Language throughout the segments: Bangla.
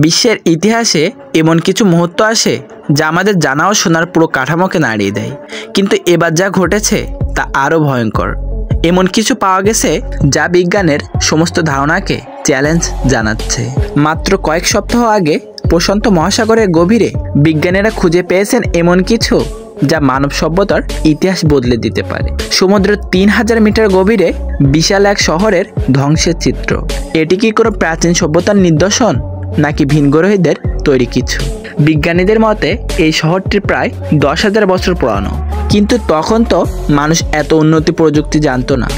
বিশ্বের ইতিহাসে এমন কিছু মুহূর্ত আসে যা আমাদের জানা ও শোনার পুরো কাঠামোকে নাড়িয়ে দেয়। কিন্তু এবার যা ঘটেছে তা আরও ভয়ঙ্কর। এমন কিছু পাওয়া গেছে যা বিজ্ঞানের সমস্ত ধারণাকে চ্যালেঞ্জ জানাচ্ছে। মাত্র কয়েক সপ্তাহ আগে প্রশান্ত মহাসাগরের গভীরে বিজ্ঞানীরা খুঁজে পেয়েছেন এমন কিছু যা মানব সভ্যতার ইতিহাস বদলে দিতে পারে। সমুদ্রের 3000 মিটার গভীরে বিশাল এক শহরের ধ্বংসের চিত্র। এটি কি কোনো প্রাচীন সভ্যতার নিদর্শন নাকি ভিনগ্রহীদের তৈরি কিছু? বিজ্ঞানীদের মতে এই শহরটি প্রায় 10,000 বছর পুরানো, কিন্তু তখন তো মানুষ এত উন্নতি প্রযুক্তি জানতো না।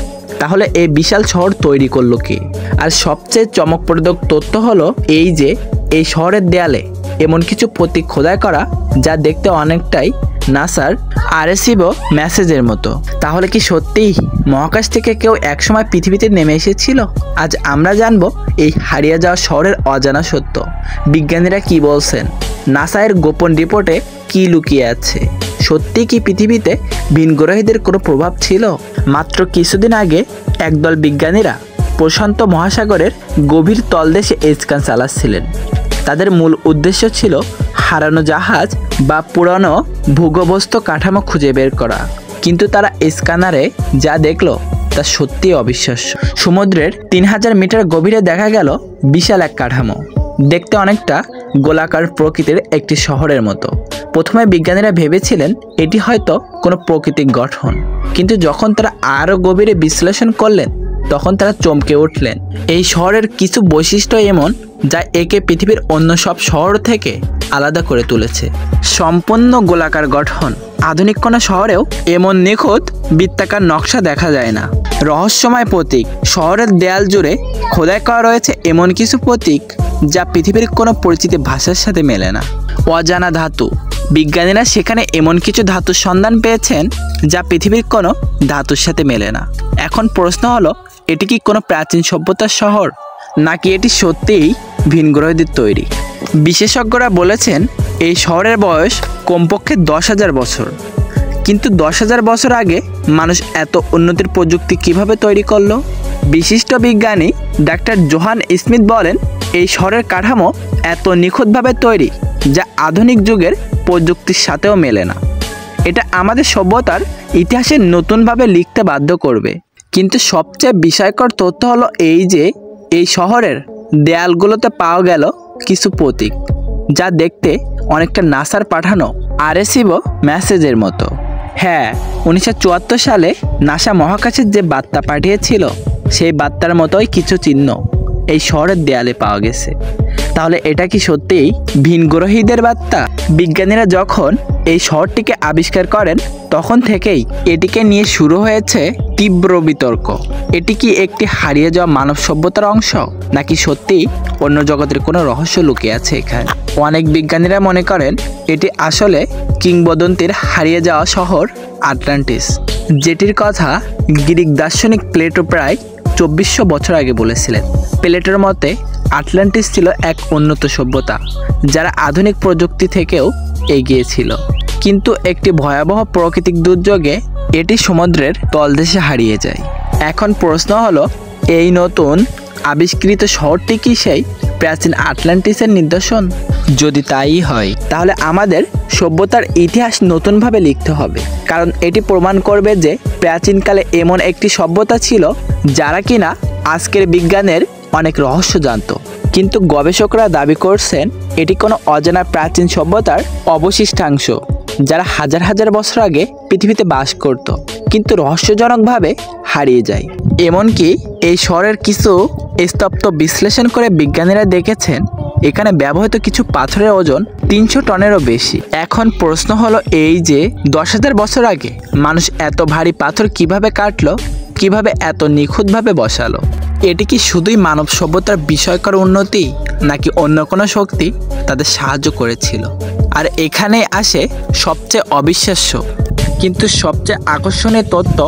তাহলে এই বিশাল শহর তৈরি করলো কে? আর সবচেয়ে চমকপ্রদ তথ্য হলো এই যে এই শহরের দেয়ালে এমন কিছু প্রতীক খোদাই করা যা দেখতে অনেকটাই নাসার আরেসিবো মেসেজের মতো। তাহলে কি সত্যিই মহাকাশ থেকে কেউ একসময় পৃথিবীতে নেমে এসেছিল? আজ আমরা জানবো এই হারিয়ে যাওয়া শহরের অজানা সত্য। বিজ্ঞানীরা কি বলছেন, নাসার গোপন রিপোর্টে কি লুকিয়ে আছে, সত্যি কি পৃথিবীতে ভিনগ্রহীদের কোনো প্রভাব ছিল? মাত্র কিছুদিন আগে একদল বিজ্ঞানীরা প্রশান্ত মহাসাগরের গভীর তলদেশে স্ক্যান চালাচ্ছিলেন। তাদের মূল উদ্দেশ্য ছিল হারানো জাহাজ বা পুরনো ভূগর্ভস্থ কাঠামো খুঁজে বের করা। কিন্তু তারা স্ক্যানারে যা দেখলো তা সত্যিই অবিশ্বাস্য। সমুদ্রের 3000 মিটার গভীরে দেখা গেল বিশাল এক কাঠামো, দেখতে অনেকটা গোলাকার প্রকৃতির একটি শহরের মতো। প্রথমে বিজ্ঞানীরা ভেবেছিলেন এটি হয়তো কোনো প্রাকৃতিক গঠন, কিন্তু যখন তারা আরও গভীরে বিশ্লেষণ করলেন তখন তারা চমকে উঠলেন। এই শহরের কিছু বৈশিষ্ট্য এমন যা একে পৃথিবীর অন্য সব শহর থেকে আলাদা করে তুলেছে। সম্পূর্ণ গোলাকার গঠন। আধুনিক কোনো শহরেও এমন নিখুঁত বৃত্তাকার নকশা দেখা যায় না। রহস্যময় প্রতীক। শহরের দেয়াল জুড়ে খোদাই করা রয়েছে এমন কিছু প্রতীক যা পৃথিবীর কোনো পরিচিত ভাষার সাথে মেলে না। অজানা ধাতু। বিজ্ঞানীরা সেখানে এমন কিছু ধাতুর সন্ধান পেয়েছেন যা পৃথিবীর কোনো ধাতুর সাথে মেলে না। এখন প্রশ্ন হলো, এটি কি কোনো প্রাচীন সভ্যতার শহর নাকি এটি সত্যিই ভিনগ্রহীদের তৈরি? বিশেষজ্ঞরা বলেছেন এই শহরের বয়স কমপক্ষে 10,000 বছর। কিন্তু 10,000 বছর আগে মানুষ এত উন্নতির প্রযুক্তি কিভাবে তৈরি করলো? বিশিষ্ট বিজ্ঞানী ডাক্তার জোহান স্মিথ বলেন এই শহরের কাঠামো এত নিখুঁতভাবে তৈরি যা আধুনিক যুগের প্রযুক্তির সাথেও মেলে না। এটা আমাদের সভ্যতার ইতিহাসে নতুনভাবে লিখতে বাধ্য করবে। কিন্তু সবচেয়ে বিস্ময়কর তথ্য হলো এই যে এই শহরের দেয়ালগুলোতে পাওয়া গেল কিছু প্রতীক যা দেখতে অনেকটা নাসার পাঠানো আরেসিবো মেসেজের মতো। হ্যাঁ, 1974 সালে নাসা মহাকাশের যে বার্তা পাঠিয়েছিল সেই বার্তার মতোই কিছু চিহ্ন এই শহরের দেয়ালে পাওয়া গেছে। তাহলে এটা কি সত্যিই ভিনগ্রহীদের বার্তা? বিজ্ঞানীরা যখন এই শহরটিকে আবিষ্কার করেন তখন থেকেই এটিকে নিয়ে শুরু হয়েছে তীব্র বিতর্ক। এটি কি একটি হারিয়ে যাওয়া মানব সভ্যতার অংশ নাকি সত্যিই অন্য জগতের কোনো রহস্য লুকিয়ে আছে এখানে? অনেক বিজ্ঞানীরা মনে করেন এটি আসলে কিংবদন্তির হারিয়ে যাওয়া শহর আটলান্টিস, যেটির কথা গ্রিক দার্শনিক প্লেটো প্রায় 2400 বছর আগে বলেছিলেন। প্লেটোর মতে আটলান্টিস ছিল এক উন্নত সভ্যতা যারা আধুনিক প্রযুক্তি থেকেও এগিয়ে ছিল, কিন্তু একটি ভয়াবহ প্রাকৃতিক দুর্যোগে এটি সমুদ্রের তলদেশে হারিয়ে যায়। এখন প্রশ্ন হলো, এই নতুন আবিষ্কৃত শহরটি কি সেই প্রাচীন আটলান্টিসের নিদর্শন? যদি তাই হয় তাহলে আমাদের সভ্যতার ইতিহাস নতুনভাবে লিখতে হবে, কারণ এটি প্রমাণ করবে যে প্রাচীনকালে এমন একটি সভ্যতা ছিল যারা কিনা আজকের বিজ্ঞানের অনেক রহস্য জানত। কিন্তু গবেষকরা দাবি করছেন এটি কোনো অজানা প্রাচীন সভ্যতার অবশিষ্টাংশ যারা হাজার হাজার বছর আগে পৃথিবীতে বাস করত কিন্তু রহস্যজনকভাবে হারিয়ে যায়। এমনকি এই শহরের কিছু স্তব্ধ বিশ্লেষণ করে বিজ্ঞানীরা দেখেছেন এখানে ব্যবহৃত কিছু পাথরের ওজন 300 টনেরও বেশি। এখন প্রশ্ন হলো এই যে 10,000 বছর আগে মানুষ এত ভারী পাথর কিভাবে কাটলো, কিভাবে এত নিখুঁতভাবে বসালো? এটি কি শুধুই মানব সভ্যতার বিস্ময়কর উন্নতি নাকি অন্য কোনো শক্তি তাদের সাহায্য করেছিল? আর এখানে আসে সবচেয়ে অবিশ্বাস্য কিন্তু সবচেয়ে আকর্ষণীয় তথ্য,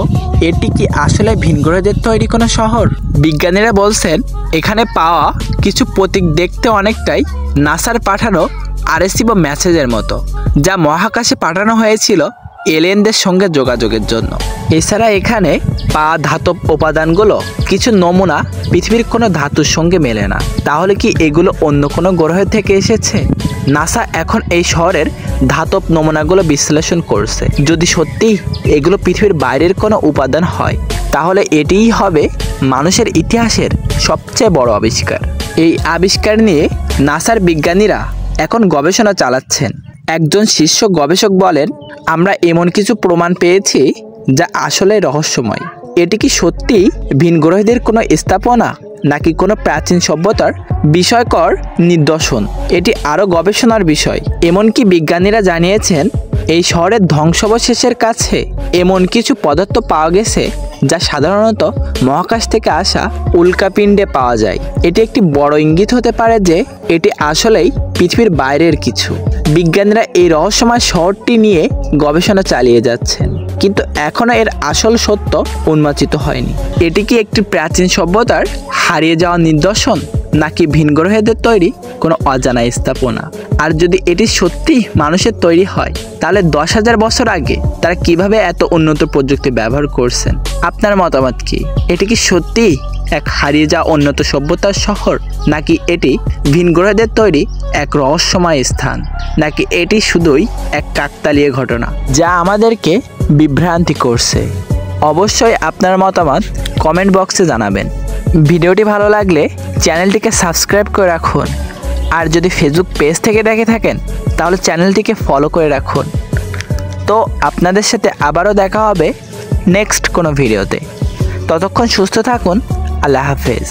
এটি কি আসলে ভিনগ্রহীদের তৈরি কোনো শহর? বিজ্ঞানীরা বলছেন এখানে পাওয়া কিছু প্রতীক দেখতে অনেকটাই নাসার পাঠানো আরেসিবো মেসেজের মতো, যা মহাকাশে পাঠানো হয়েছিল এলিয়েনদের সঙ্গে যোগাযোগের জন্য। এছাড়া এখানে পাওয়া ধাতব উপাদানগুলো কিছু নমুনা পৃথিবীর কোনো ধাতুর সঙ্গে মেলে না। তাহলে কি এগুলো অন্য কোনো গ্রহ থেকে এসেছে? নাসা এখন এই শহরের ধাতব নমুনাগুলো বিশ্লেষণ করছে। যদি সত্যি এগুলো পৃথিবীর বাইরের কোনো উপাদান হয়, তাহলে এটিই হবে মানুষের ইতিহাসের সবচেয়ে বড় আবিষ্কার। এই আবিষ্কার নিয়ে নাসার বিজ্ঞানীরা এখন গবেষণা চালাচ্ছেন। একজন শীর্ষ গবেষক বলেন, আমরা এমন কিছু প্রমাণ পেয়েছি যা আসলে রহস্যময়। এটি কি সত্যিই ভিনগ্রহীদের কোনো স্থাপনা নাকি কোনো প্রাচীন সভ্যতার বিস্ময়কর নিদর্শন? এটি আরও গবেষণার বিষয়। এমনকি বিজ্ঞানীরা জানিয়েছেন এই শহরের ধ্বংসাবশেষের কাছে এমন কিছু পদার্থ পাওয়া গেছে যা সাধারণত মহাকাশ থেকে আসা উল্কাপিণ্ডে পাওয়া যায়। এটি একটি বড় ইঙ্গিত হতে পারে যে এটি আসলেই পৃথিবীর বাইরের কিছু। বিজ্ঞানীরা এই রহস্যময় শহরটি নিয়ে গবেষণা চালিয়ে যাচ্ছেন, কিন্তু এখনও এর আসল সত্য উন্মোচিত হয়নি। এটি কি একটি প্রাচীন সভ্যতার হারিয়ে যাওয়া নিদর্শন নাকি ভিনগ্রহীদের তৈরি কোনো অজানা স্থাপনা? আর যদি এটি সত্যি মানুষের তৈরি হয়, তাহলে 10,000 বছর আগে তারা কিভাবে এত উন্নত প্রযুক্তি ব্যবহার করছেন? আপনার মতামত কি? এটি কি সত্যি এক হারিয়ে যাওয়া উন্নত সভ্যতার শহর, নাকি এটি ভিনগ্রহীদের তৈরি এক রহস্যময় স্থান, নাকি এটি শুধুই এক কাকতালীয় ঘটনা যা আমাদেরকে বিভ্রান্তি করছে? অবশ্যই আপনার মতামত কমেন্ট বক্সে জানাবেন। ভিডিওটি ভালো লাগলে চ্যানেলটিকে সাবস্ক্রাইব করে রাখুন। আর যদি ফেসবুক পেজ থেকে দেখে থাকেন, তাহলে চ্যানেলটিকে ফলো করে রাখুন। তো আপনাদের সাথে আবারও দেখা হবে নেক্সট কোনো ভিডিওতে। ততক্ষণ সুস্থ থাকুন। আল্লাহ হাফেজ।